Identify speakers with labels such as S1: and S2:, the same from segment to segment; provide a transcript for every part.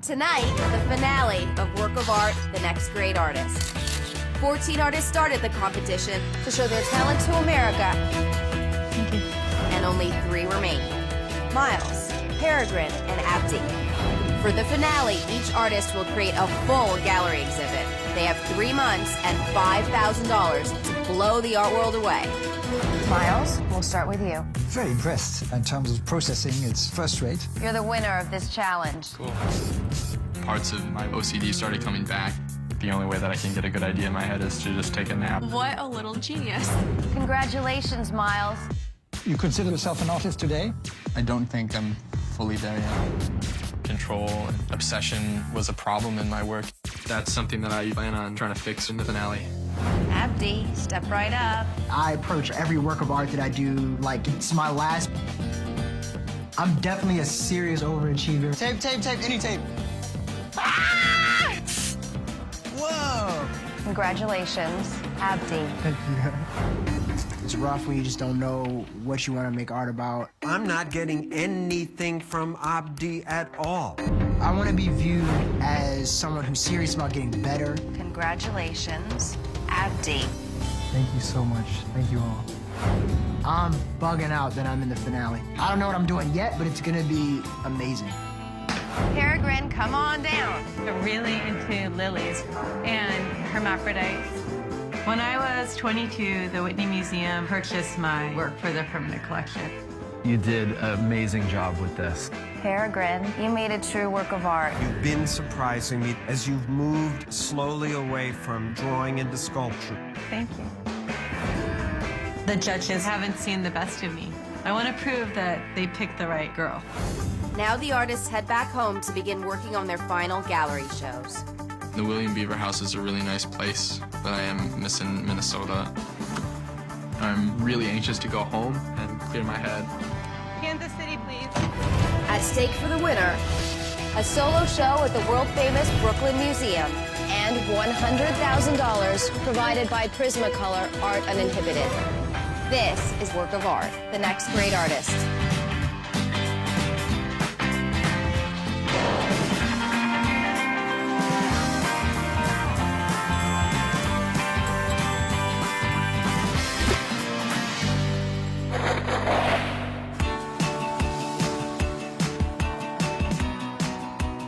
S1: Tonight, the finale of Work of Art, The Next Great Artist. 14 artists started the competition to show their talent to America.
S2: Thank you.
S1: And only 3 remain. Miles, Peregrine, and Abdi. For the finale, each artist will create a full gallery exhibit. They have 3 months and $5,000 to blow the art world away. Miles, we'll start with you.
S3: Very impressed in terms of processing. It's first rate.
S1: You're the winner of this challenge.
S4: Cool. Parts of my OCD started coming back. The only way that I can get a good idea in my head is to just take a nap.
S2: What a little genius.
S1: Congratulations, Miles.
S3: You consider yourself an artist today?
S4: I don't think I'm fully there yet. Control and obsession was a problem in my work. That's something that I plan on trying to fix in the finale.
S1: Abdi, step right up.
S5: I approach every work of art that I do like it's my last. I'm definitely a serious overachiever.
S6: Tape, tape, tape, any tape.
S5: Ah! Whoa!
S1: Congratulations, Abdi.
S5: Thank you. It's rough when you just don't know what you want to make art about.
S7: I'm not getting anything from Abdi at all.
S5: I want to be viewed as someone who's serious about getting better.
S1: Congratulations, Abdi.
S5: Thank you so much. Thank you all. I'm bugging out that I'm in the finale. I don't know what I'm doing yet, but it's gonna be amazing.
S1: Peregrine, come on down.
S2: I'm really into lilies and hermaphrodites. When I was 22, the Whitney Museum purchased my work for their permanent collection.
S8: You did an amazing job with this.
S1: Peregrine, you made a true work of art.
S7: You've been surprising me as you've moved slowly away from drawing into sculpture.
S2: Thank you. The judges haven't seen the best of me. I want to prove that they picked the right girl.
S1: Now the artists head back home to begin working on their final gallery shows.
S4: The William Beaver House is a really nice place, but I am missing Minnesota. I'm really anxious to go home and clear my head.
S2: Kansas City, please.
S1: At stake for the winner, a solo show at the world-famous Brooklyn Museum, and $100,000 provided by Prismacolor Art Uninhibited. This is Work of Art, The Next Great Artist.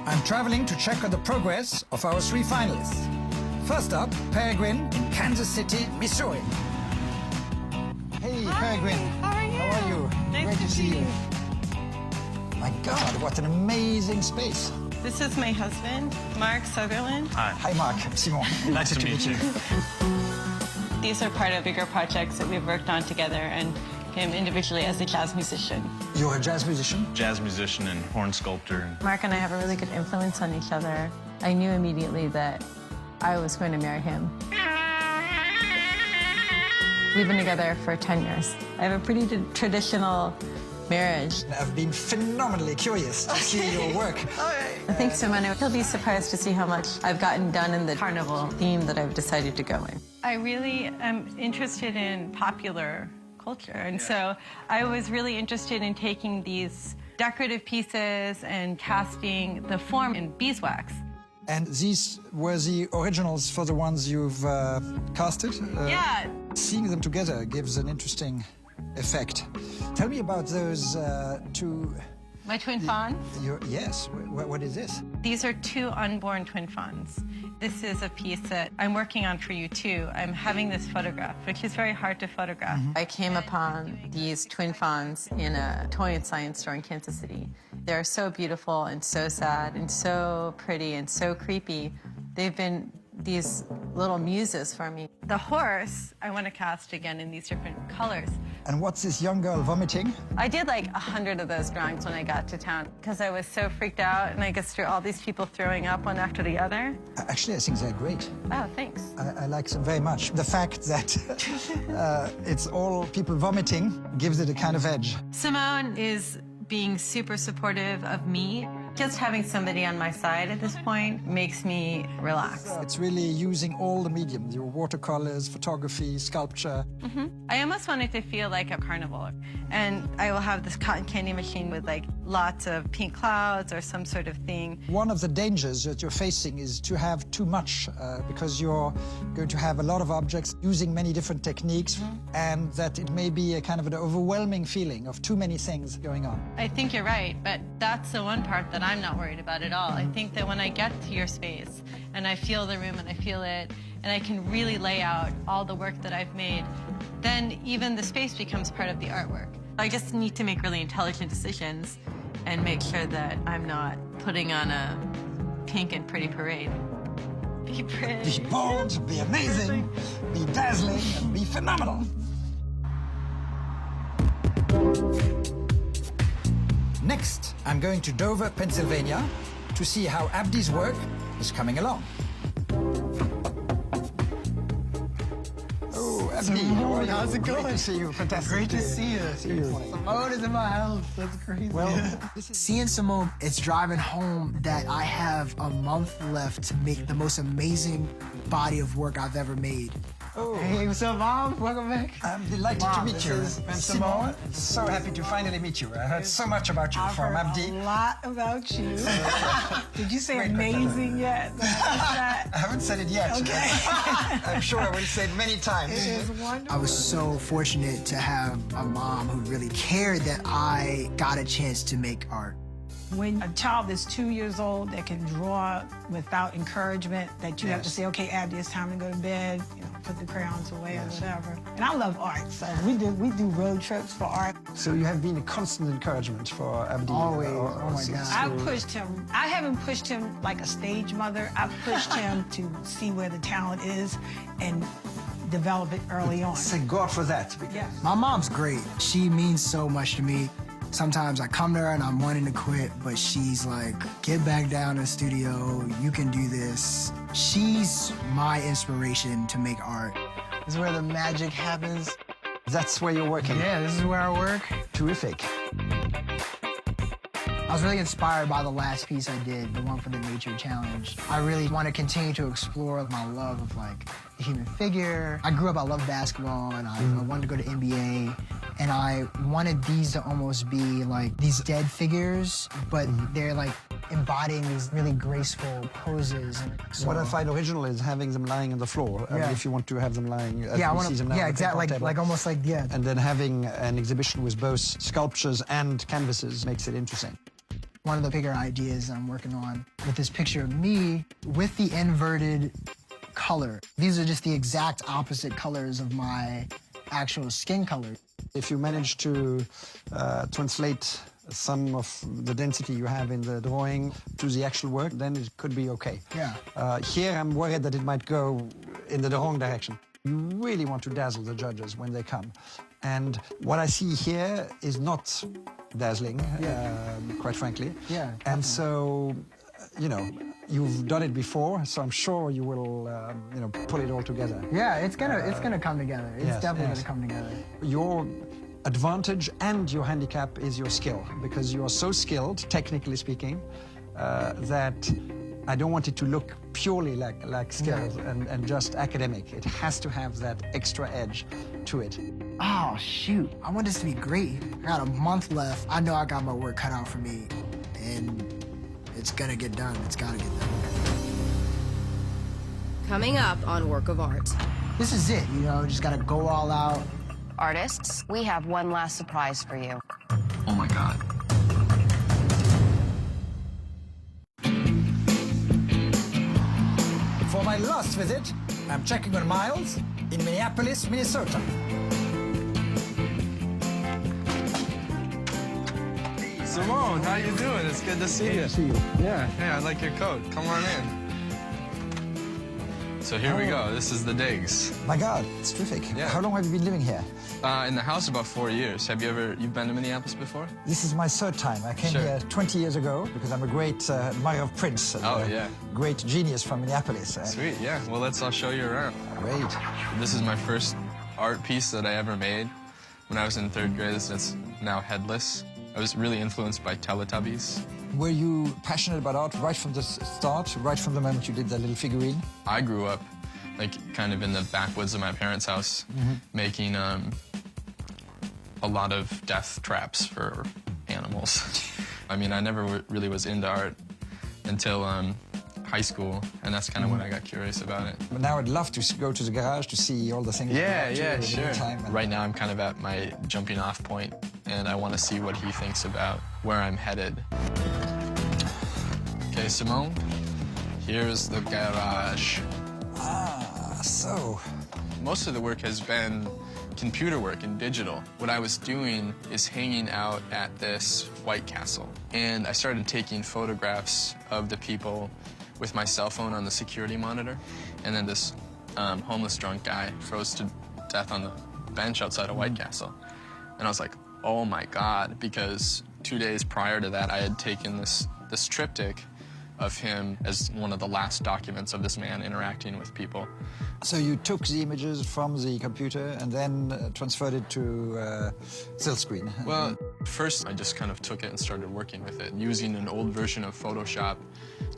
S3: I'm traveling to check on the progress of our 3 finalists. First up, Peregrine in Kansas City, Missouri. Hey, Peregrine.
S2: How are you?
S3: How are you?
S2: Nice
S3: Great
S2: to
S3: to see
S2: see
S3: you. My God, what an amazing space.
S2: This is my husband, Mark Sutherland.
S3: Hi, Mark. Simon.
S4: Nice to meet you.
S2: These are part of bigger projects that we've worked on together, and him individually as a jazz musician.
S3: You're a jazz musician?
S8: Jazz musician and horn sculptor.
S2: Mark and I have a really good influence on each other. I knew immediately that I was going to marry him. We've been together for 10 years. I have a pretty traditional marriage.
S3: I've been phenomenally curious to see your work.
S2: Thanks so much. He'll be surprised to see how much I've gotten done in the carnival theme that I've decided to go in. I really am interested in popular culture, and so I was really interested in taking these decorative pieces and casting the form in beeswax.
S3: And these were the originals for the ones you've casted?
S2: Yeah.
S3: Seeing them together gives an interesting effect. Tell me about those 2...
S2: My twin fawns.
S3: Yes, what is this?
S2: These are 2 unborn twin fawns. This is a piece that I'm working on for you, too. I'm having this photographed, which is very hard to photograph. I came upon these twin fawns in a toy and science store in Kansas City. They're so beautiful and so sad and so pretty and so creepy. They've been these little muses for me. The horse, I want to cast again in these different colors.
S3: And what's this young girl vomiting?
S2: I did like 100 of those drawings when I got to town because I was so freaked out, and I guess through all these people throwing up one after the other.
S3: Actually, I think they're great.
S2: Oh, thanks.
S3: I like them very much. The fact that it's all people vomiting gives it a kind of edge.
S2: Simone is being super supportive of me. Just having somebody on my side at this point makes me relax.
S3: It's really using all the mediums, your watercolors, photography, sculpture.
S2: I almost want it to feel like a carnival. And I will have this cotton candy machine with like lots of pink clouds or some sort of thing.
S3: One of the dangers that you're facing is to have too much because you're going to have a lot of objects using many different techniques and that it may be a kind of an overwhelming feeling of too many things going on.
S2: I think you're right, but that's the one part that I'm not worried about at all. I think that when I get to your space and I feel the room and I feel it and I can really lay out all the work that I've made, then even the space becomes part of the artwork. I just need to make really intelligent decisions and make sure that I'm not putting on a pink and pretty parade. Be pretty.
S3: Be bold, be amazing, be dazzling, and be phenomenal. Next, I'm going to Dover, Pennsylvania, to see how Abdi's work is coming along. Oh, Abdi, how are you?
S5: How's it going?
S3: Great to see you. Fantastic.
S5: Great to see you. Simone is in my house. That's crazy.
S3: Well,
S5: seeing Simone, it's driving home that I have a month left to make the most amazing body of work I've ever made.
S3: Oh.
S5: Hey, what's up, Mom? Welcome back.
S3: I'm delighted
S5: Mom,
S3: to meet you.
S5: this is
S3: Simone, so happy to finally meet you. I heard so much about you from Abdi.
S6: A lot about you. Did you say
S3: Great
S6: amazing yet?
S3: I haven't said it yet.
S6: Okay.
S3: I'm sure I will say it many times.
S6: It is wonderful.
S5: I was so fortunate to have a mom who really cared that I got a chance to make art.
S6: When a child is 2 years old that can draw without encouragement, that you have to say, okay, Abdi, it's time to go to bed, you know, put the crayons away or whatever. And I love art, so we do road trips for art.
S3: So you have been a constant encouragement for Abdi.
S5: Always. Oh my God.
S6: I've pushed him. I haven't pushed him like a stage mother. I've pushed him to see where the talent is and develop it early on.
S3: Thank God for that.
S6: Yeah.
S5: My mom's great. She means so much to me. Sometimes I come to her and I'm wanting to quit, but she's like, get back down to the studio, you can do this. She's my inspiration to make art. This is where the magic happens.
S3: That's where you're working.
S5: Yeah, this is where I work.
S3: Terrific.
S5: I was really inspired by the last piece I did, the one for the Nature Challenge. I really want to continue to explore my love of like the human figure. I grew up, I love basketball, and I wanted to go to NBA. And I wanted these to almost be like these dead figures, but they're like embodying these really graceful poses. And so,
S3: What I find original is having them lying on the floor. I mean, if you want to have them lying, as
S5: yeah, I
S3: we
S5: want
S3: see
S5: to,
S3: them now,
S5: yeah,
S3: on the
S5: exactly,
S3: picnic
S5: like
S3: table.
S5: almost like, yeah.
S3: And then having an exhibition with both sculptures and canvases makes it interesting.
S5: One of the bigger ideas I'm working on with this picture of me with the inverted color. These are just the exact opposite colors of my actual skin color.
S3: If you manage to translate some of the density you have in the drawing to the actual work, then it could be okay.
S5: Yeah.
S3: Here, I'm worried that it might go in the wrong direction. You really want to dazzle the judges when they come. And what I see here is not dazzling, quite frankly.
S5: Yeah.
S3: And so, you know, you've done it before, so I'm sure you will, you know, pull it all together.
S5: Yeah, it's gonna come together. It's
S3: yes,
S5: definitely
S3: yes.
S5: gonna come together.
S3: Your advantage and your handicap is your skill, because you are so skilled, technically speaking, that I don't want it to look purely like skills and just academic. It has to have that extra edge to it.
S5: Oh, shoot. I want this to be great. I got a month left. I know I got my work cut out for me, and it's gonna get done. It's gotta get done.
S1: Coming up on Work of Art.
S5: This is it, you know, just gotta go all out.
S9: Artists, we have one last surprise for you.
S8: Oh my God.
S3: For my last visit, I'm checking on Miles in Minneapolis, Minnesota.
S4: Simone, how you doing? It's good to see you. Yeah, hey, I like your coat. Come on in. So here we go. This is the digs.
S3: My God, it's terrific.
S4: Yeah.
S3: How long have you been living here?
S4: In the house about 4 years. You've been to Minneapolis before?
S3: This is my third time. I came
S4: Sure.
S3: here 20 years ago because I'm a great admirer of Prince.
S4: Oh, yeah.
S3: Great genius from Minneapolis.
S4: Sweet, yeah. Well, I'll show you around.
S3: Great.
S4: This is my first art piece that I ever made when I was in 3rd grade. It's now headless. I was really influenced by Teletubbies.
S3: Were you passionate about art right from the start, right from the moment you did that little figurine?
S4: I grew up like kind of in the backwoods of my parents' house, making a lot of death traps for animals. I mean, I never really was into art until high school, and that's kind of when I got curious about it.
S3: But now I'd love to go to the garage to see all the things.
S4: Yeah, sure. Right now I'm kind of at my jumping off point, and I want to see what he thinks about where I'm headed. Okay, Simone, here's the garage.
S3: So.
S4: Most of the work has been computer work and digital. What I was doing is hanging out at this White Castle, and I started taking photographs of the people with my cell phone on the security monitor, and then this homeless drunk guy froze to death on the bench outside of White Castle. And I was like, oh my God, because 2 days prior to that, I had taken this triptych of him as one of the last documents of this man interacting with people.
S3: So you took the images from the computer and then transferred it to silkscreen?
S4: Well, first I just kind of took it and started working with it, using an old version of Photoshop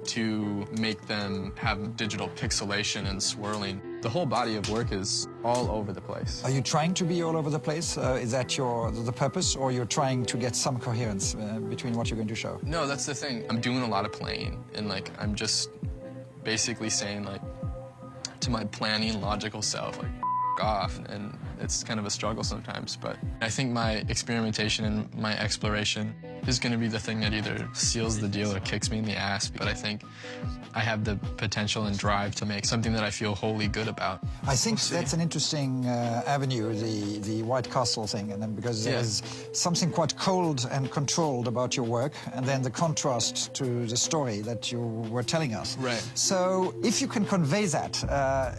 S4: to make them have digital pixelation and swirling. The whole body of work is all over the place.
S3: Are you trying to be all over the place? Is that the purpose, or you're trying to get some coherence between what you're going to show?
S4: No, that's the thing. I'm doing a lot of playing, and like I'm just basically saying like to my planning, logical self, like off, and it's kind of a struggle sometimes, but I think my experimentation and my exploration is going to be the thing that either seals the deal or kicks me in the ass, but I think I have the potential and drive to make something that I feel wholly good about.
S3: I think that's an interesting avenue, the White Castle thing, and then because there's something quite cold and controlled about your work, and then the contrast to the story that you were telling us.
S4: Right.
S3: So if you can convey that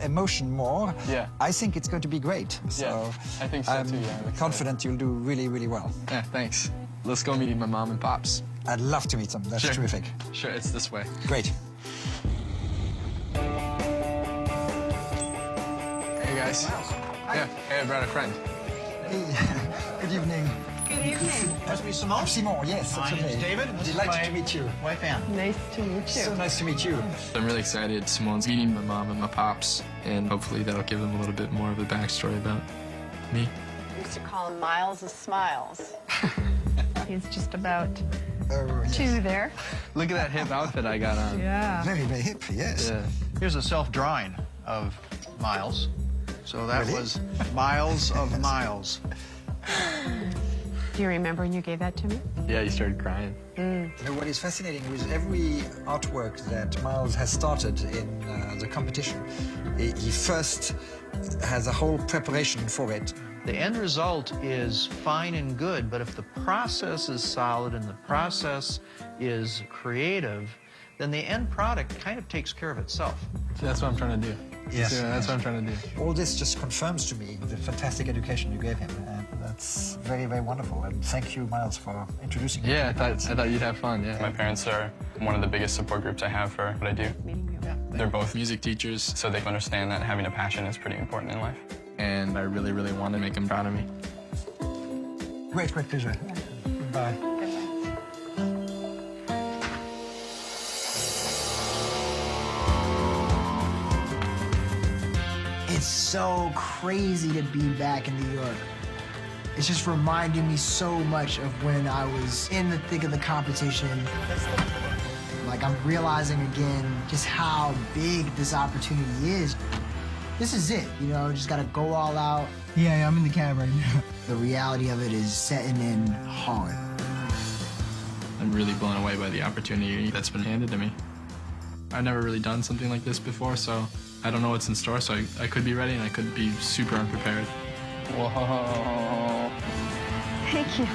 S3: emotion more, I think it's going to be great. So
S4: I think so too.
S3: I'm confident you'll do really, really well.
S4: Yeah, thanks. Let's go meet my mom and pops.
S3: I'd love to meet them. That's terrific.
S4: Sure, it's this way.
S3: Great.
S4: Hey guys. Yeah, hey, I brought a friend.
S3: Hey. Good evening.
S10: Good evening.
S3: Nice to meet Simone. Simone, yes,
S10: My
S3: absolutely.
S10: name's David. This
S3: Delighted
S10: is
S3: to meet you.
S10: Wife Ann.
S2: Nice to meet you.
S3: So nice to meet you.
S4: I'm really excited. Simone's meeting my mom and my pops, and hopefully that'll give them a little bit more of a backstory about me.
S11: We used to call him Miles of Smiles.
S2: He's just about
S3: yes.
S2: 2 there.
S4: Look at that hip outfit I got on.
S2: Yeah.
S3: Very, very hip, yes.
S4: Yeah.
S10: Here's a self-drawing of Miles. So that
S3: Really?
S10: was Miles of Miles.
S11: Do you remember when you gave that to me?
S4: Yeah, you started crying.
S3: You know, what is fascinating with every artwork that Miles has started in the competition, he first has a whole preparation for it.
S10: The end result is fine and good, but if the process is solid and the process is creative, then the end product kind of takes care of itself.
S4: See, that's what I'm trying to do.
S3: Yes.
S4: Yeah, that's what I'm trying to do.
S3: All this just confirms to me the fantastic education you gave him, and that's very, very wonderful. And thank you, Miles, for introducing me.
S4: Yeah, I thought you'd have fun, yeah.
S12: My parents are one of the biggest support groups I have for what I do. They're both
S4: Music teachers,
S12: so they understand that having a passion is pretty important in life.
S4: and I really, really want to make them proud of me.
S3: Great, great pleasure. Goodbye.
S5: It's so crazy to be back in New York. It's just reminding me so much of when I was in the thick of the competition. Like, I'm realizing again just how big this opportunity is. This is it, you know, just gotta go all out. Yeah, I'm in the cab right now. The reality of it is setting in hard.
S4: I'm really blown away by the opportunity that's been handed to me. I've never really done something like this before, so I don't know what's in store, so I could be ready and I could be super unprepared. Whoa.
S2: Thank you.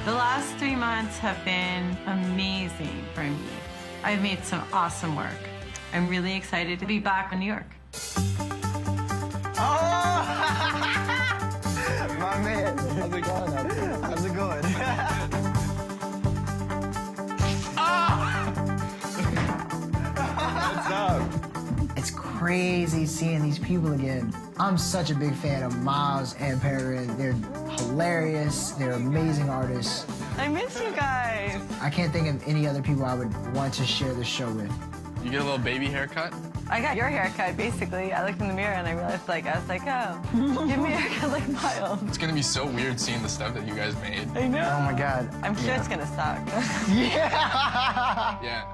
S2: The last 3 months have been amazing for me. I've made some awesome work. I'm really excited to be back in New York.
S5: Oh! My man. How's it going out there? How's it going?
S10: What's up?
S5: It's crazy seeing these people again. I'm such a big fan of Miles and Peregrine. They're hilarious. They're amazing artists.
S2: I miss you guys.
S5: I can't think of any other people I would want to share the show with.
S4: You get a little baby haircut?
S2: I got your haircut, basically. I looked in the mirror and I realized, I was like, oh, give me a haircut like Miles.
S4: It's gonna be so weird seeing the stuff that you guys made.
S2: I know.
S5: Oh my God.
S2: I'm sure it's gonna suck.
S5: Yeah.
S4: Yeah.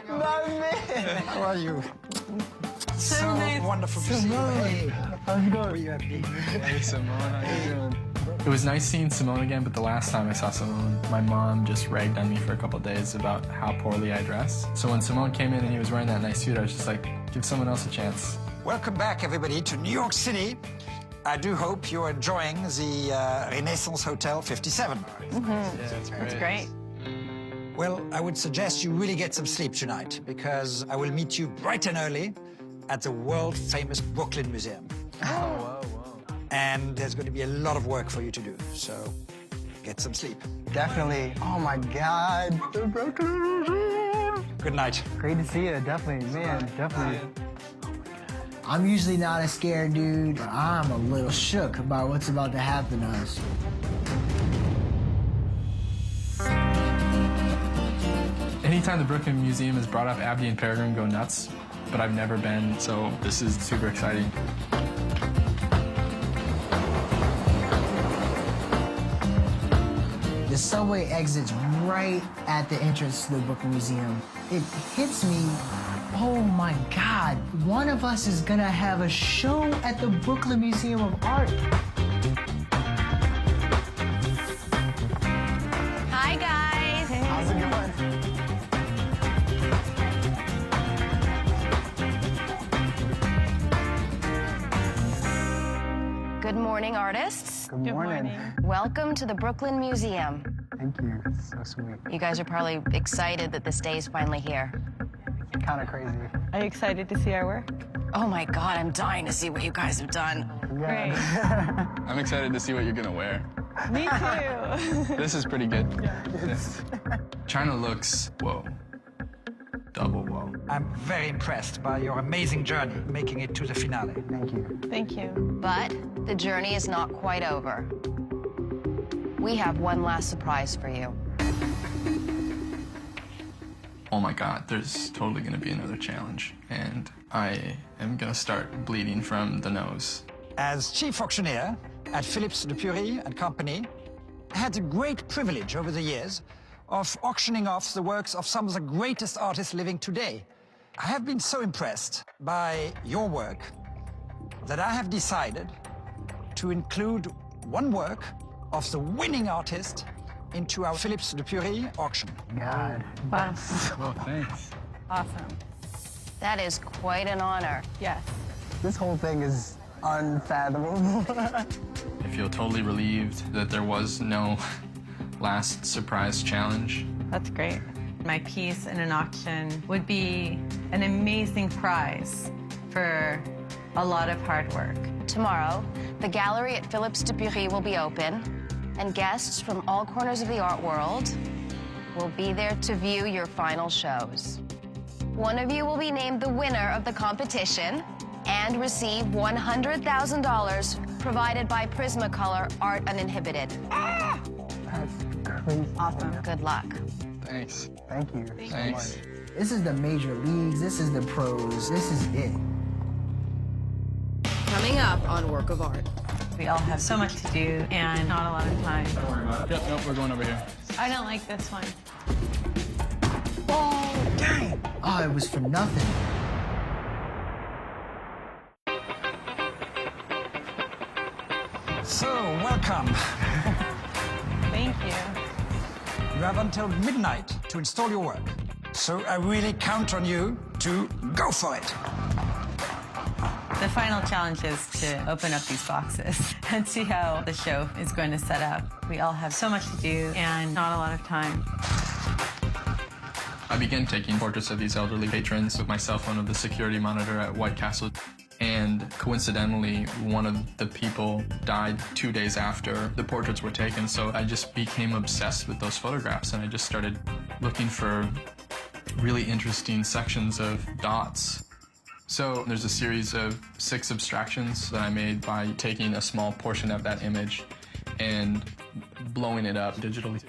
S5: My man. How are you?
S2: So nice.
S3: Wonderful to see you. Hey,
S5: How's it going?
S3: are you happy?
S4: Hey, Simone, how you doing? It was nice seeing Simone again, but the last time I saw Simone, my mom just ragged on me for a couple of days about how poorly I dress. So when Simone came in and he was wearing that nice suit, I was just like, give someone else a chance.
S3: Welcome back, everybody, to New York City. I do hope you're enjoying the Renaissance Hotel 57.
S4: Yeah, it's great.
S2: It's great.
S3: Well, I would suggest you really get some sleep tonight, because I will meet you bright and early at the world-famous Brooklyn Museum.
S4: Whoa.
S3: And there's going to be a lot of work for you to do, so get some sleep.
S5: Definitely. Oh my God. The Brooklyn Museum.
S3: Good night.
S5: Great to see you. Definitely, man. Definitely. I'm usually not a scared dude, but I'm a little shook about what's about to happen to us.
S4: Anytime the Brooklyn Museum is brought up, Abdi and Peregrine go nuts, but I've never been, so this is super exciting.
S5: The subway exits right at the entrance to the Brooklyn Museum. It hits me, oh my God, one of us is gonna have a show at the Brooklyn Museum of Art.
S1: Hi, guys.
S5: How's it going?
S1: Good morning, artists.
S5: Good morning.
S1: Welcome to the Brooklyn Museum.
S5: Thank you. It's so sweet.
S1: You guys are probably excited that this day is finally here.
S5: Kind of crazy.
S2: Are you excited to see our work?
S1: Oh my God, I'm dying to see what you guys have done.
S2: Great.
S4: I'm excited to see what you're gonna wear.
S2: Me too.
S4: This is pretty good. China looks, whoa, double whoa.
S3: I'm very impressed by your amazing journey making it to the finale.
S5: Thank you.
S2: Thank you.
S1: But the journey is not quite over. We have one last surprise for you.
S4: Oh my God, there's totally gonna be another challenge, and I am gonna start bleeding from the nose.
S3: As chief auctioneer at Philips Dupuy and Company, I had the great privilege over the years of auctioning off the works of some of the greatest artists living today. I have been so impressed by your work that I have decided to include one work of the winning artist into our Philips Dupuy auction.
S5: God.
S2: Wow.
S4: Well, thanks.
S2: Awesome.
S1: That is quite an honor.
S2: Yes.
S5: This whole thing is unfathomable.
S4: I feel totally relieved that there was no last surprise challenge.
S2: That's great. My piece in an auction would be an amazing prize for a lot of hard work.
S1: Tomorrow, the gallery at Philips Dupuy will be open, and guests from all corners of the art world will be there to view your final shows. One of you will be named the winner of the competition and receive $100,000 provided by Prismacolor Art Uninhibited.
S5: That's crazy.
S2: Awesome.
S1: Good luck.
S4: Thanks.
S5: Thank you.
S4: Thanks.
S5: This is the major leagues. This is the pros. This is it.
S1: Coming up on Work of Art.
S2: We all have so much to do and not a lot of time.
S4: Yep, nope, we're going over here.
S2: I don't like this one.
S5: Oh, dang. Oh, it was for nothing.
S3: So, welcome.
S2: Thank you.
S3: You have until midnight to install your work. So I really count on you to go for it.
S2: The final challenge is to open up these boxes and see how the show is going to set up. We all have so much to do and not a lot of time.
S4: I began taking portraits of these elderly patrons with my cell phone of the security monitor at White Castle. And coincidentally, one of the people died 2 days after the portraits were taken. So I just became obsessed with those photographs, and I just started looking for really interesting sections of dots So there's a series of 6 abstractions that I made by taking a small portion of that image and blowing it up digitally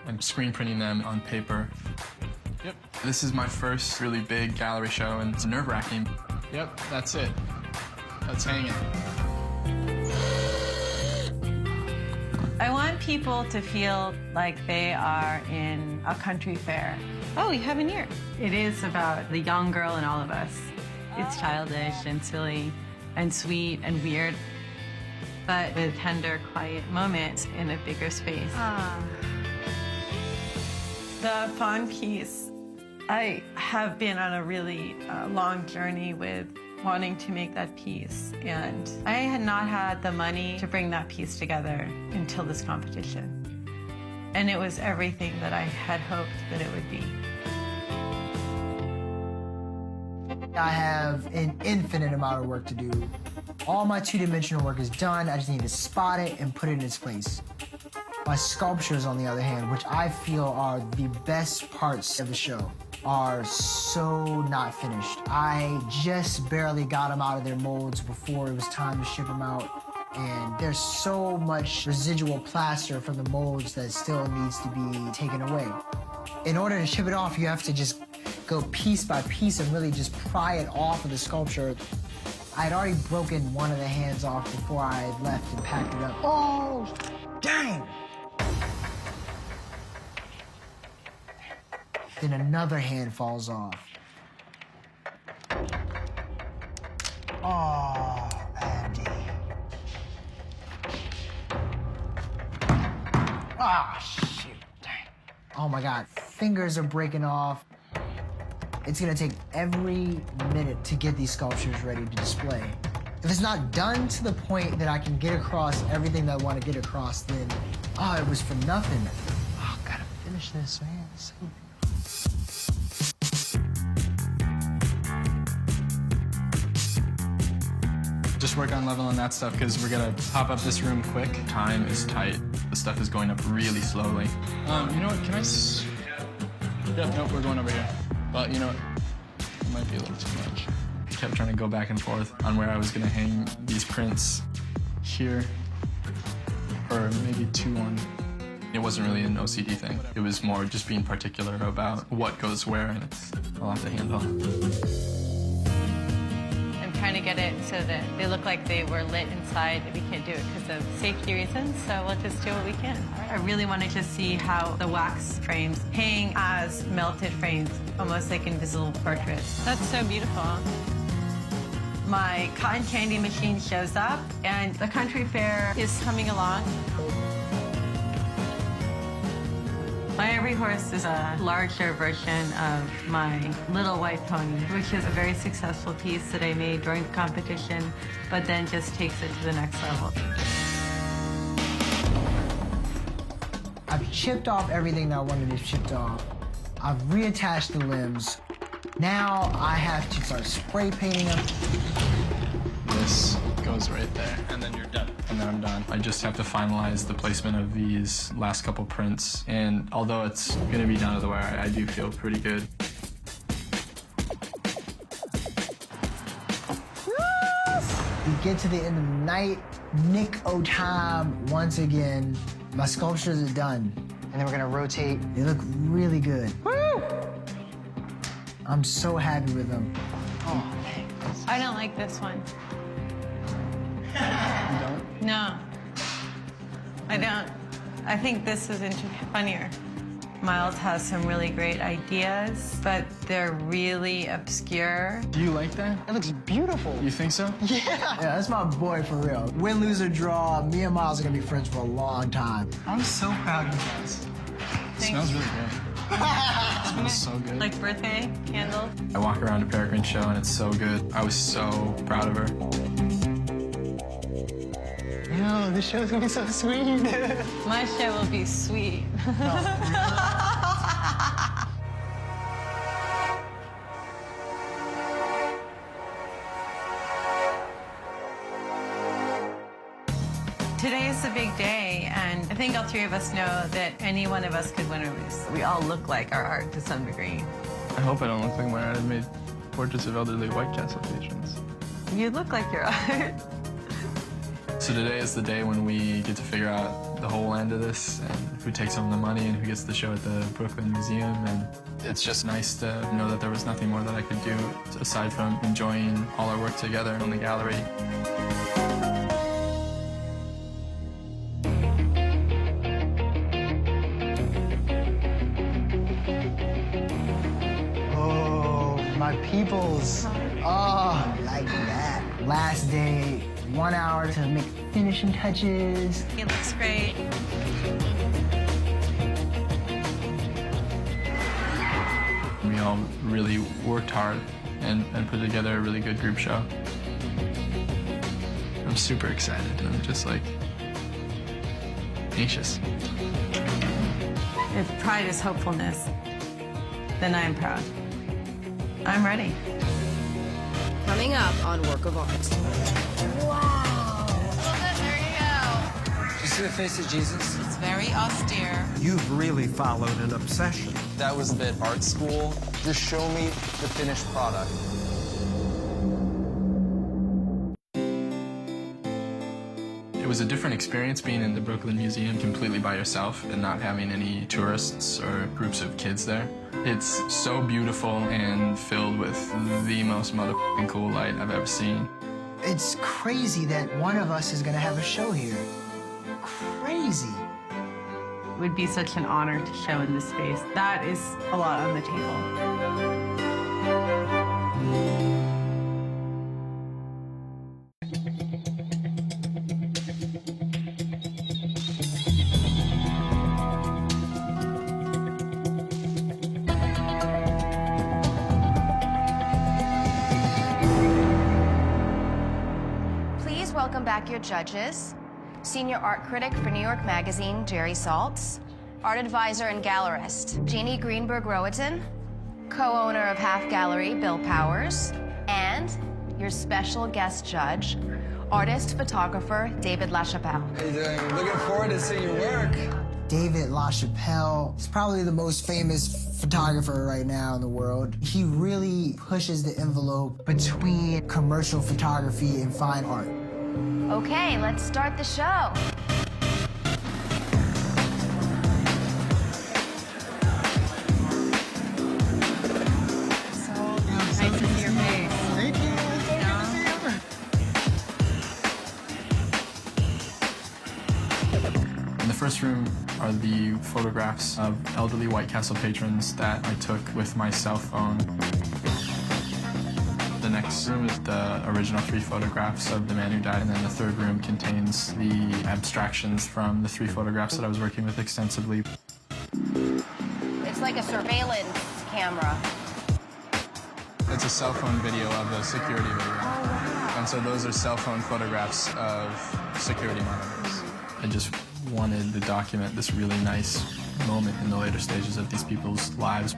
S4: and screen printing them on paper. Yep. This is my first really big gallery show, and it's nerve-wracking. Yep, that's it. Let's hang it.
S2: I want people to feel like they are in a country fair. Oh, you have an ear. It is about the young girl in all of us. It's childish and silly and sweet and weird, but with tender, quiet moments in a bigger space. The fawn piece, I have been on a really long journey with wanting to make that piece, and I had not had the money to bring that piece together until this competition. And it was everything that I had hoped that it would be.
S5: I have an infinite amount of work to do. All my two-dimensional work is done. I just need to spot it and put it in its place. My sculptures, on the other hand, which I feel are the best parts of the show, are so not finished. I just barely got them out of their molds before it was time to ship them out. And there's so much residual plaster from the molds that still needs to be taken away. In order to ship it off, you have to just go piece by piece and really just pry it off of the sculpture. I had already broken one of the hands off before I left and packed it up. Oh, dang! Then another hand falls off. Oh, Andy. Ah, shoot, dang. Oh my God, fingers are breaking off. It's gonna take every minute to get these sculptures ready to display. If it's not done to the point that I can get across everything that I want to get across, then, oh, it was for nothing. Oh, gotta finish this, man. It's so
S4: Just work on leveling that stuff because we're gonna pop up this room quick. Time is tight. The stuff is going up really slowly. You know what, can I Yep, nope, we're going over here. But you know what, it might be a little too much. I kept trying to go back and forth on where I was gonna hang these prints here, or maybe 2-1. It wasn't really an OCD thing. It was more just being particular about what goes where, and it's a lot to handle.
S2: I'm trying to get it so that they look like they were lit inside. We can't do it because of safety reasons, so we'll just do what we can. I really wanted to see how the wax frames hang as melted frames, almost like invisible portraits. That's so beautiful. My cotton candy machine shows up, and the country fair is coming along. My Every Horse is a larger version of my Little White Pony, which is a very successful piece that I made during the competition, but then just takes it to the next level.
S5: I've chipped off everything that I wanted to chip off. I've reattached the limbs. Now I have to start spray painting them.
S4: This goes right there, and then you're done. And then I'm done. I just have to finalize the placement of these last couple prints, and although it's gonna be down to the wire, I do feel pretty good.
S5: We get to the end of the night, nick o' time once again. My sculptures are done. And then we're gonna rotate. They look really good. Woo! I'm so happy with them. Oh,
S2: I don't like this one.
S4: You don't?
S2: No, I don't. I think this is funnier. Miles has some really great ideas, but they're really obscure.
S4: Do you like that?
S5: It looks beautiful.
S4: You think so?
S5: Yeah, that's my boy for real. Win, lose, or draw, me and Miles are gonna be friends for a long time.
S4: I'm so proud of you guys. It smells really good. It smells so good.
S2: Like birthday candles.
S4: I walk around a Peregrine show and it's so good. I was so proud of her.
S5: Yo, this show's gonna be so sweet.
S2: My show will be sweet. Today is a big day, and I think all 3 of us know that any one of us could win or lose. We all look like our art to some degree.
S4: I hope I don't look like my art. I made portraits of elderly White Castle patrons.
S2: You look like your art.
S4: So today is the day when we get to figure out the whole end of this and who takes home the money and who gets the show at the Brooklyn Museum. And it's just nice to know that there was nothing more that I could do aside from enjoying all our work together in the gallery.
S5: Oh, my peoples. Oh, like that. Last day, 1 hour to make finishing touches.
S2: It looks great.
S4: We all really worked hard and put together a really good group show. I'm super excited. I'm just like anxious.
S2: If pride is hopefulness, then I am proud. I'm ready.
S1: Coming up on Work of Art.
S13: Did you see the face of Jesus?
S2: It's very austere.
S7: You've really followed an obsession.
S12: That was a bit art school. Just show me the finished product.
S4: It was a different experience being in the Brooklyn Museum completely by yourself and not having any tourists or groups of kids there. It's so beautiful and filled with the most motherfucking cool light I've ever seen.
S5: It's crazy that one of us is gonna have a show here. Crazy.
S2: It would be such an honor to show in this space. That is a lot on the table.
S1: Please welcome back your judges. Senior art critic for New York Magazine, Jerry Saltz. Art advisor and gallerist, Jeannie Greenberg-Rohatyn. Co-owner of Half Gallery, Bill Powers. And your special guest judge, artist, photographer, David LaChapelle.
S13: How you doing? Looking forward to seeing your work.
S5: David LaChapelle is probably the most famous photographer right now in the world. He really pushes the envelope between commercial photography and fine art.
S1: Okay, let's start the show.
S2: Nice to see your face.
S5: Thank you.
S4: In the first room are the photographs of elderly White Castle patrons that I took with my cell phone. The next room is the original 3 photographs of the man who died, and then the third room contains the abstractions from the 3 photographs that I was working with extensively.
S1: It's like a surveillance camera.
S4: It's a cell phone video of the security video. And so those are cell phone photographs of security monitors. I just wanted to document this really nice moment in the later stages of these people's lives.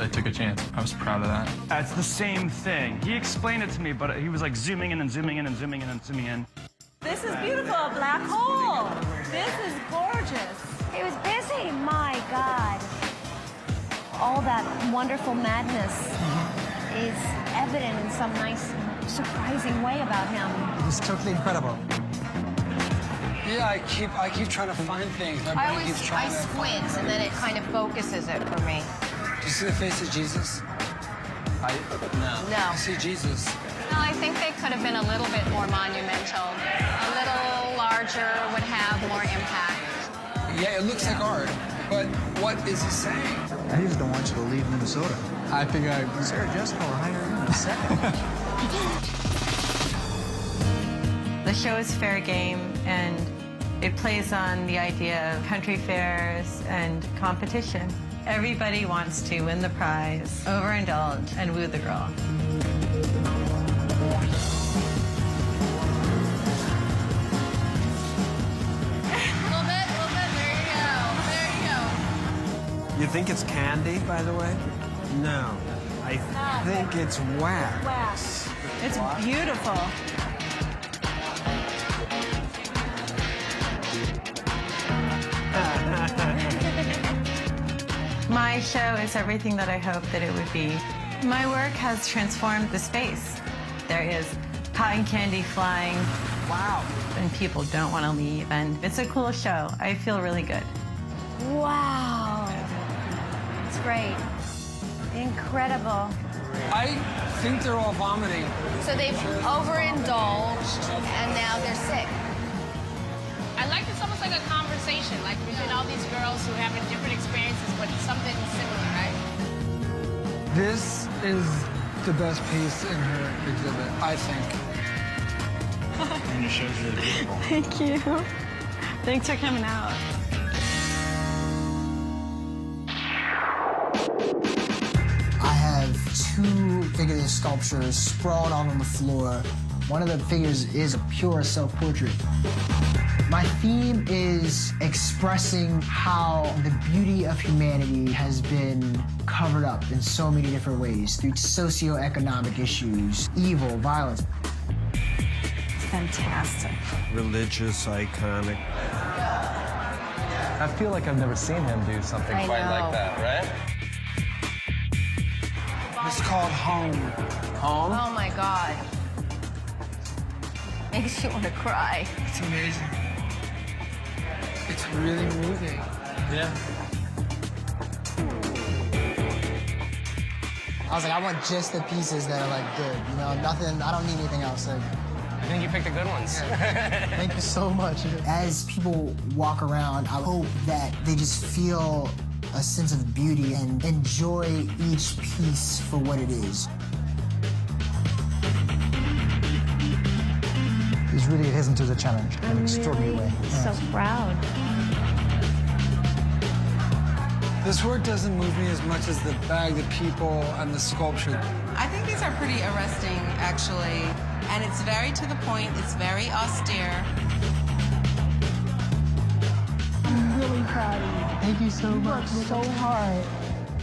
S4: I took a chance. I was proud of that.
S14: It's the same thing. He explained it to me, but he was like zooming in and zooming in and zooming in and zooming in.
S15: This is beautiful, a black hole. This is gorgeous.
S16: It was busy, my God. All that wonderful madness is evident in some nice, surprising way about him.
S3: It's totally incredible.
S13: Yeah, I keep trying to find things. My brain keeps trying to
S1: squint,
S13: find
S1: and then it kind of focuses it for me.
S13: Do you see the face of Jesus? No. I see Jesus.
S9: No, I think they could have been a little bit more monumental. A little larger would have more impact.
S13: Yeah, it looks like art, but what is he saying?
S17: I just don't want you to leave Minnesota.
S4: I think
S17: Sarah Jessica will hire you in a second.
S2: The show is fair game, and it plays on the idea of country fairs and competition. Everybody wants to win the prize, overindulge, and woo the girl.
S7: You think it's candy, by the way? No. I think it's wax.
S15: Wax.
S2: It's beautiful. My show is everything that I hoped that it would be. My work has transformed the space. There is cotton candy flying. Wow. And people don't want to leave. And it's a cool show. I feel really good.
S16: Wow. It's great. Incredible.
S13: I think they're all vomiting.
S1: So they've overindulged and now they're sick.
S18: I like it's almost like a conversation, like between all these girls who have different experiences, but something similar, right?
S13: This is the best piece in her exhibit, I think.
S8: And your show's really beautiful.
S2: Thank you. Thanks for coming out.
S5: I have 2 figurative sculptures sprawled out on the floor. One of the figures is a pure self-portrait. My theme is expressing how the beauty of humanity has been covered up in so many different ways through socioeconomic issues, evil, violence.
S2: Fantastic.
S7: Religious, iconic.
S8: I feel like I've never seen him do something
S1: I
S8: quite
S1: know.
S8: like that, right?
S13: It's called Home.
S8: Home?
S1: Oh my God. Makes you want to cry.
S13: It's amazing. It's really moving.
S8: Yeah.
S5: I was like, I want just the pieces that are like good, you know, nothing, I don't need anything else. Like,
S8: I think you picked the good ones.
S5: thank you so much. As people walk around, I hope that they just feel a sense of beauty and enjoy each piece for what it is.
S3: He's really risen to the challenge in an extraordinary way.
S16: So proud.
S13: This work doesn't move me as much as the bag, the people, and the sculpture.
S19: I think these are pretty arresting, actually. And it's very to the point, it's very austere.
S6: I'm really proud of you.
S5: Thank you so
S6: You
S5: much.
S6: worked so hard.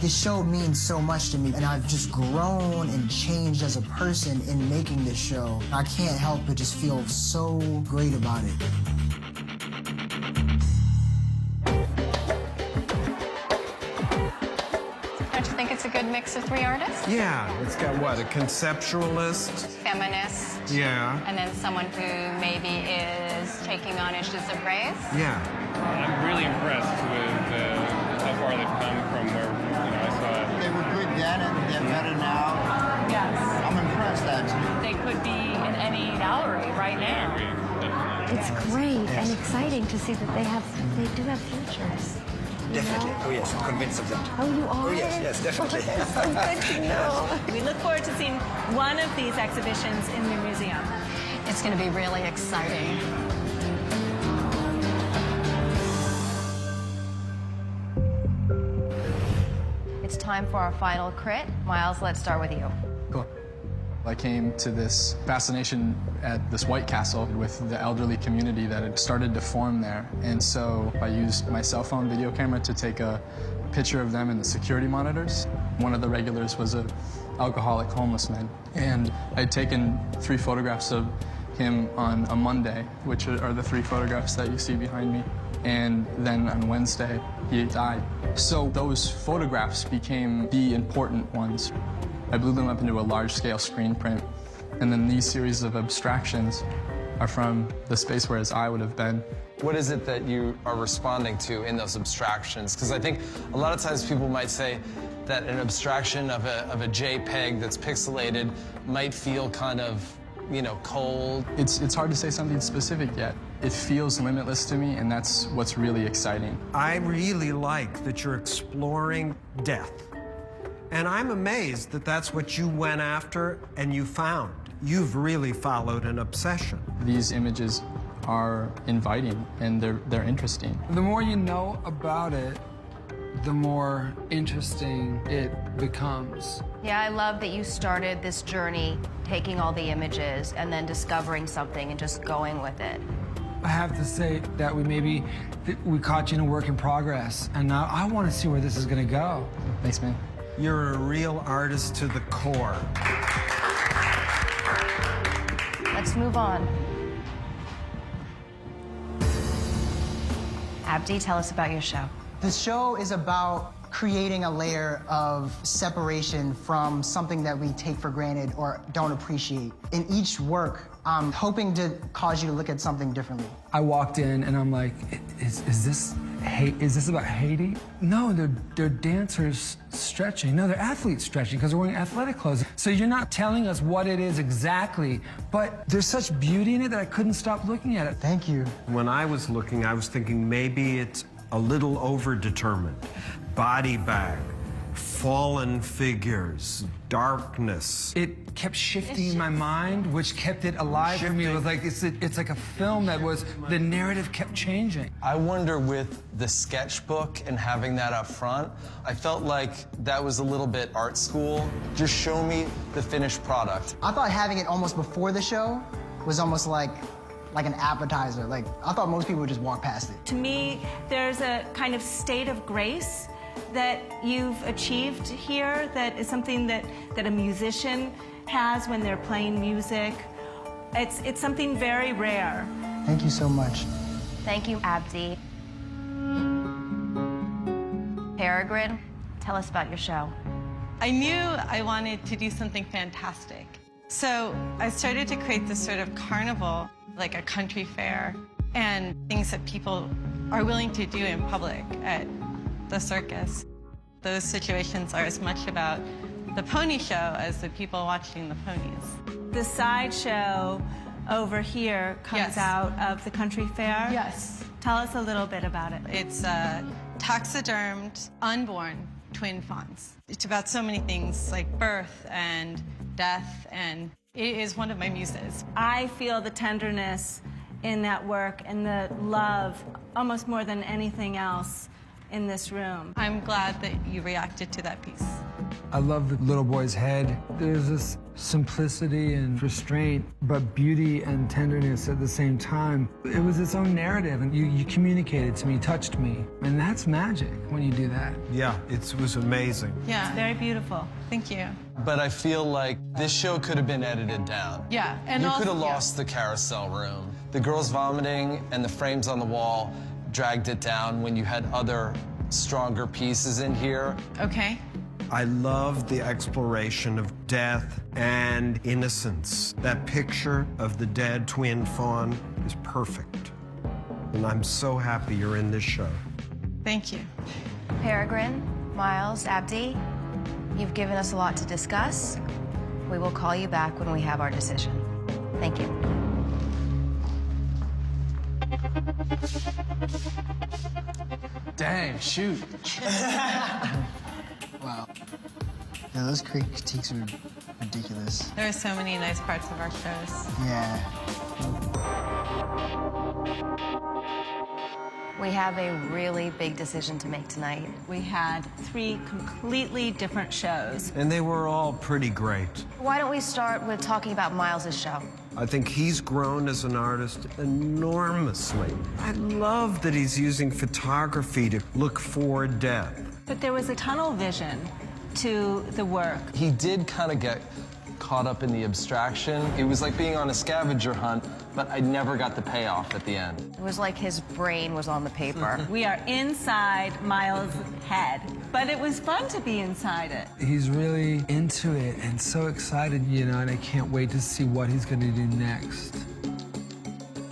S5: This show means so much to me, and I've just grown and changed as a person in making this show. I can't help but just feel so great about it.
S9: Don't you think it's a good mix of 3 artists?
S7: Yeah, it's got what, a conceptualist?
S9: Feminist.
S7: Yeah.
S9: And then someone who maybe is taking on issues of race.
S7: Yeah.
S12: I'm really impressed with how far they've come from where I saw it.
S17: They were good then and they're better now.
S15: Yes.
S17: I'm impressed, actually.
S15: They could be in any gallery right now.
S16: It's great and exciting to see that they do have futures.
S17: Definitely. Oh, yes, I'm convinced of that.
S16: Oh, you are?
S17: Oh, yes, definitely.
S16: So good to know.
S15: We look forward to seeing one of these exhibitions in the museum.
S9: It's going to be really exciting.
S1: It's time for our final crit. Miles, let's start with you.
S4: Cool. I came to this fascination at this White Castle with the elderly community that had started to form there. And so I used my cell phone video camera to take a picture of them in the security monitors. One of the regulars was an alcoholic homeless man. And I'd taken 3 photographs of him on a Monday, which are the 3 photographs that you see behind me. And then on Wednesday, he died. So those photographs became the important ones. I blew them up into a large-scale screen print, and then these series of abstractions are from the space where his eye would have been.
S8: What is it that you are responding to in those abstractions? Because I think a lot of times people might say that an abstraction of a JPEG that's pixelated might feel kind of, cold.
S4: It's hard to say something specific yet. It feels limitless to me, and that's what's really exciting.
S7: I really like that you're exploring death. And I'm amazed that that's what you went after and you found. You've really followed an obsession.
S4: These images are inviting, and they're interesting.
S13: The more you know about it, the more interesting it becomes.
S1: Yeah, I love that you started this journey taking all the images and then discovering something and just going with it.
S13: I have to say that we caught you in a work in progress, and now I want to see where this is going to go.
S4: Thanks, man.
S7: You're a real artist to the core.
S1: Let's move on. Abdi, tell us about your show.
S5: The show is about creating a layer of separation from something that we take for granted or don't appreciate. In each work, I'm hoping to cause you to look at something differently.
S13: I walked in and I'm like, is this about Haiti? No, they're dancers stretching. No, they're athletes stretching because they're wearing athletic clothes. So you're not telling us what it is exactly, but there's such beauty in it that I couldn't stop looking at it.
S5: Thank you.
S7: When I was looking, I was thinking maybe it's a little over-determined. Body bag, fallen figures, darkness.
S13: It kept shifting in my mind, which kept it alive for me. It was like, it's like a film that was, the narrative kept changing.
S8: I wonder with the sketchbook and having that up front, I felt like that was a little bit art school. Just show me the finished product.
S5: I thought having it almost before the show was almost like an appetizer. Like, I thought most people would just walk past it.
S15: To me, there's a kind of state of grace that you've achieved here that is something that a musician has when they're playing music. It's something very rare.
S5: Thank you so much.
S1: Thank you, Abdi. Peregrine, tell us about your show.
S2: I knew I wanted to do something fantastic. So I started to create this sort of carnival, like a country fair, and things that people are willing to do in public at the circus. Those situations are as much about the pony show as the people watching the ponies.
S15: The sideshow over here comes out of the country fair.
S2: Yes.
S15: Tell us a little bit about it.
S2: It's taxidermed, unborn twin fawns. It's about so many things like birth and death, and it is one of my muses.
S15: I feel the tenderness in that work and the love almost more than anything else in this room.
S2: I'm glad that you reacted to that piece.
S13: I love the little boy's head. There's this simplicity and restraint, but beauty and tenderness at the same time. It was its own narrative, and you communicated to me, touched me, and that's magic when you do that.
S7: Yeah, it was amazing.
S2: Yeah.
S15: It's very beautiful.
S2: Thank you.
S8: But I feel like this show could have been edited down.
S2: Yeah, and
S8: you
S2: also,
S8: could have lost the carousel room. The girls vomiting and the frames on the wall dragged it down when you had other stronger pieces in here.
S2: Okay.
S7: I love the exploration of death and innocence. That picture of the dead twin fawn is perfect. And I'm so happy you're in this show.
S2: Thank you.
S1: Peregrine, Miles, Abdi, you've given us a lot to discuss. We will call you back when we have our decision. Thank you.
S4: Dang, shoot.
S5: Wow. Yeah, those critiques are ridiculous.
S2: There are so many nice parts of our shows.
S5: Yeah.
S1: We have a really big decision to make tonight.
S15: We had 3 completely different shows.
S7: And they were all pretty great.
S1: Why don't we start with talking about Miles's show?
S7: I think he's grown as an artist enormously. I love that he's using photography to look for death.
S15: But there was a tunnel vision to the work.
S8: He did kind of get caught up in the abstraction. It was like being on a scavenger hunt, but I never got the payoff at the end.
S1: It was like his brain was on the paper.
S15: We are inside Miles' head, but it was fun to be inside it.
S13: He's really into it and so excited, you know, and I can't wait to see what he's going to do next.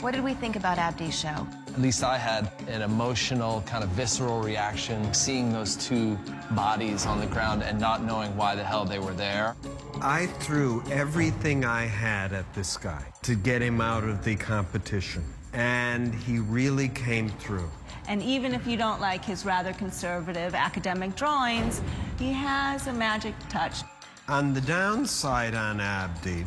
S1: What did we think about Abdi's show?
S8: At least I had an emotional, kind of visceral reaction seeing those 2 bodies on the ground and not knowing why the hell they were there.
S7: I threw everything I had at this guy to get him out of the competition, and he really came through.
S15: And even if you don't like his rather conservative academic drawings, he has a magic touch.
S7: On the downside on Abdi,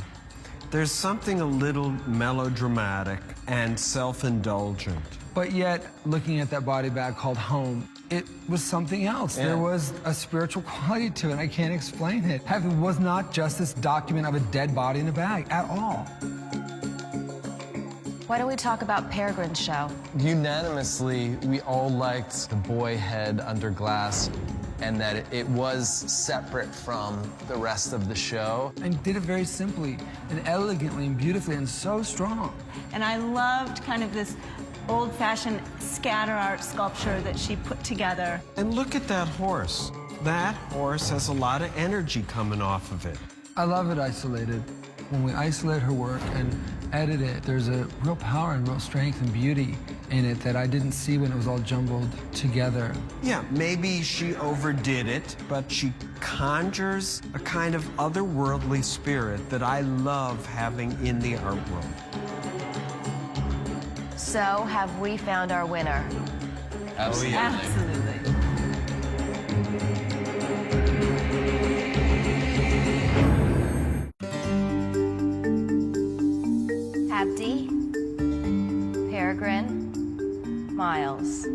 S7: there's something a little melodramatic and self-indulgent.
S13: But yet, looking at that body bag called Home, it was something else.
S8: Yeah.
S13: There was a spiritual quality to it, and I can't explain it. It was not just this document of a dead body in a bag at all.
S1: Why don't we talk about Peregrine's show?
S8: Unanimously, we all liked the boy head under glass and that it was separate from the rest of the show.
S13: And did it very simply and elegantly and beautifully and so strong.
S15: And I loved kind of this old-fashioned scatter art sculpture that she put together.
S7: And look at that horse. That horse has a lot of energy coming off of it.
S13: I love it isolated. When we isolate her work and edit it, there's a real power and real strength and beauty in it that I didn't see when it was all jumbled together.
S7: Yeah, maybe she overdid it, but she conjures a kind of otherworldly spirit that I love having in the art world.
S1: So, have we found our winner?
S8: Absolutely.
S15: Absolutely.
S1: Abdi, Peregrine, Miles.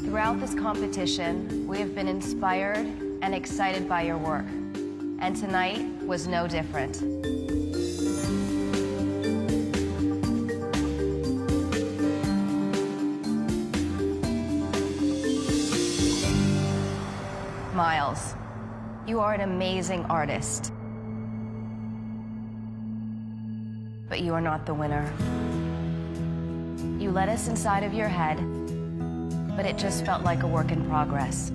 S1: Throughout this competition, we have been inspired and excited by your work. And tonight was no different. Miles, you are an amazing artist. But you are not the winner. You let us inside of your head, but it just felt like a work in progress.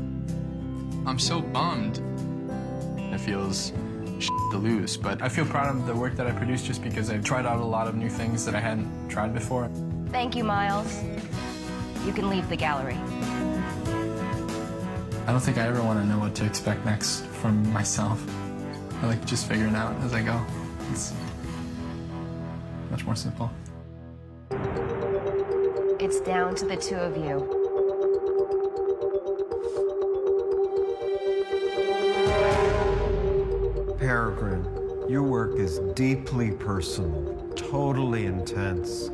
S4: I'm so bummed. It feels to lose, but I feel proud of the work that I produced just because I've tried out a lot of new things that I hadn't tried before.
S1: Thank you, Miles. You can leave the gallery.
S4: I don't think I ever want to know what to expect next from myself. I like just figuring out as I go. It's much more simple.
S1: It's down to the two of you.
S7: Peregrine, your work is deeply personal, totally intense,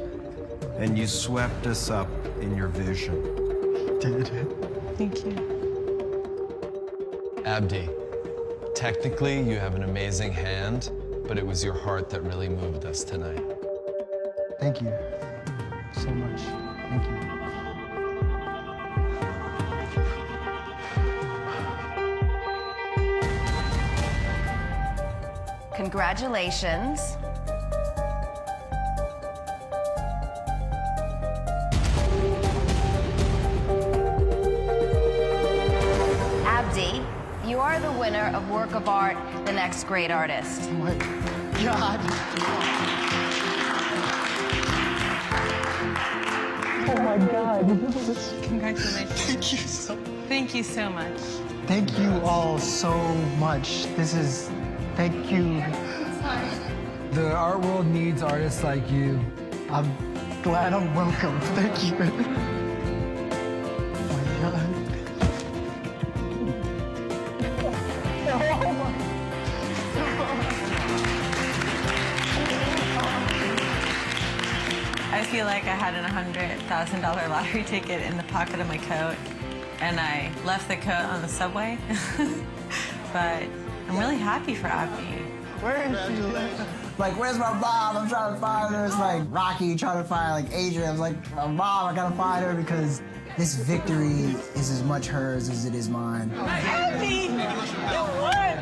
S7: and you swept us up in your vision.
S15: Thank you.
S8: Abdi, technically you have an amazing hand, but it was your heart that really moved us tonight.
S5: Thank you so much. Thank you.
S1: Congratulations. Abdi, you are the winner of Work of Art, The Next Great Artist.
S5: Oh my God. Oh my God.
S2: Congratulations. Thank you so much.
S5: Thank you all so much. Thank you.
S13: The art world needs artists like you.
S5: I'm glad I'm welcome. Thank you. Oh my God.
S2: I feel like I had a $100,000 lottery ticket in the pocket of my coat, and I left the coat on the subway. But I'm really happy for Abdi.
S5: Where is she? Like, where's my mom? I'm trying to find her. It's like Rocky trying to find like Adrian. I was like, my mom, I gotta find her because this victory is as much hers as it is mine.
S6: Abdi, you won!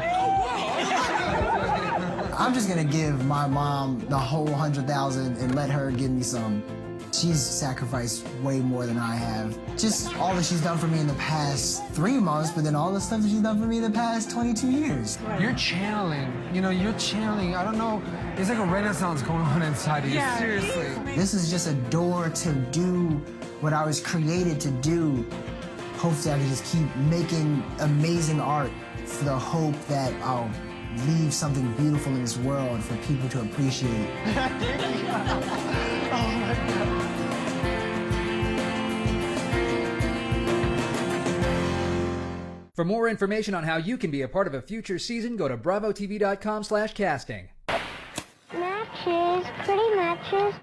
S5: I'm just gonna give my mom the whole 100,000 and let her give me some. She's sacrificed way more than I have. Just all that she's done for me in the past 3 months, but then all the stuff that she's done for me in the past 22 years.
S13: You're channeling, you're channeling. I don't know, it's like a renaissance going on inside of you, seriously.
S5: This is just a door to do what I was created to do. Hopefully I can just keep making amazing art for the hope that I'll leave something beautiful in this world for people to appreciate.
S6: Oh my God.
S20: For more information on how you can be a part of a future season, go to bravotv.com/casting.
S21: Matches, pretty matches.